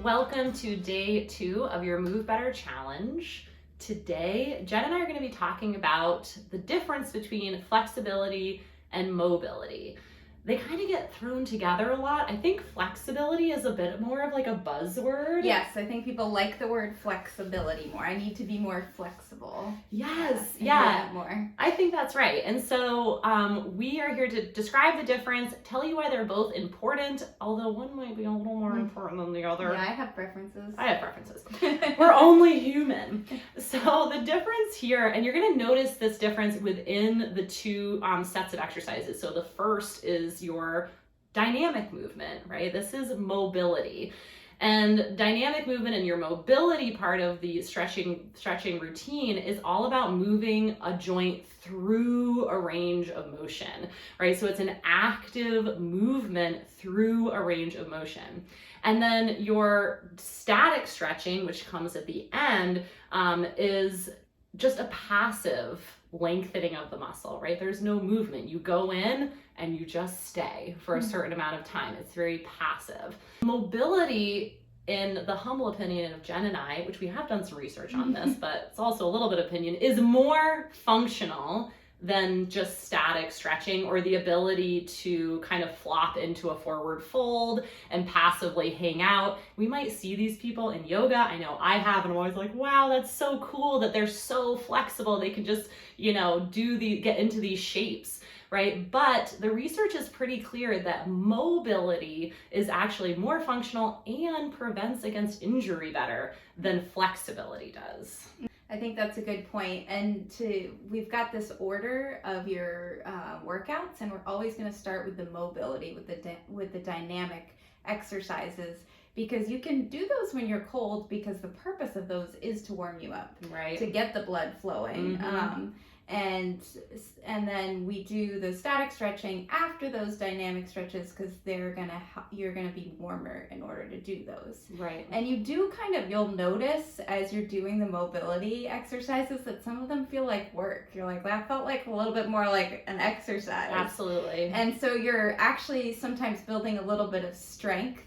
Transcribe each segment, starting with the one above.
Welcome to day 2 of your Move Better Challenge. Today, Jen and I are going to be talking about the difference between flexibility and mobility. They kind of get thrown together a lot. I think flexibility is a bit more of like a buzzword. Yes, I think people like the word flexibility more. I need to be more flexible. Yes, yeah. More. I think that's right. And so we are here to describe the difference, tell you why they're both important, although one might be a little more important than the other. Yeah, I have preferences. I have preferences. We're only human. So the difference here, and you're going to notice this difference within the two sets of exercises. So the first is your dynamic movement, right? This is mobility. And dynamic movement and your mobility part of the stretching routine is all about moving a joint through a range of motion, right? So it's an active movement through a range of motion. And then your static stretching, which comes at the end, is just a passive lengthening of the muscle, right? There's no movement. You go in and you just stay for a certain amount of time. It's very passive. Mobility, in the humble opinion of Jen and I, which we have done some research on this, but it's also a little bit of opinion, is more functional than just static stretching, or the ability to kind of flop into a forward fold and passively hang out. We might see these people in yoga. I know I have, and I'm always like, wow, that's so cool that they're so flexible. They can just, get into these shapes, right? But the research is pretty clear that mobility is actually more functional and prevents against injury better than flexibility does. I think that's a good point. And we've got this order of your workouts, and we're always going to start with the mobility, with the dynamic exercises, because you can do those when you're cold, because the purpose of those is to warm you up, right? To get the blood flowing. And then we do the static stretching after those dynamic stretches, because you're gonna be warmer in order to do those. Right. And you'll notice as you're doing the mobility exercises that some of them feel like work. You're like, that felt like a little bit more like an exercise. Absolutely. And so you're actually sometimes building a little bit of strength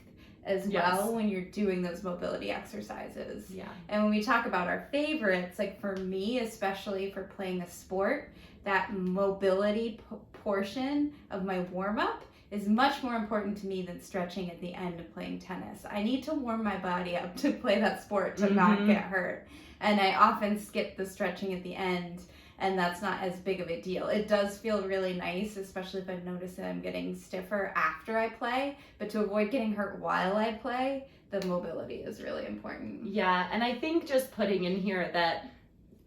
as well when you're doing those mobility exercises. Yeah. And when we talk about our favorites, like for me, especially for playing a sport, that mobility portion of my warm-up is much more important to me than stretching at the end of playing tennis. I need to warm my body up to play that sport to not get hurt. And I often skip the stretching at the end, and that's not as big of a deal. It does feel really nice, especially if I've noticed that I'm getting stiffer after I play, but to avoid getting hurt while I play, the mobility is really important. Yeah, and I think just putting in here that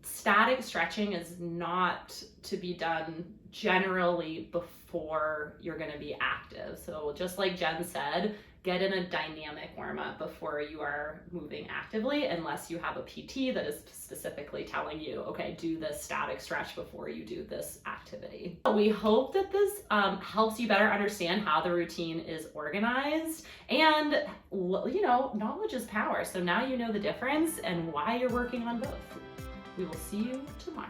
static stretching is not to be done generally before you're going to be active. So just like Jen said, get in a dynamic warm-up before you are moving actively, unless you have a PT that is specifically telling you, okay, do this static stretch before you do this activity. We hope that this helps you better understand how the routine is organized, and knowledge is power. So now you know the difference and why you're working on both. We will see you tomorrow.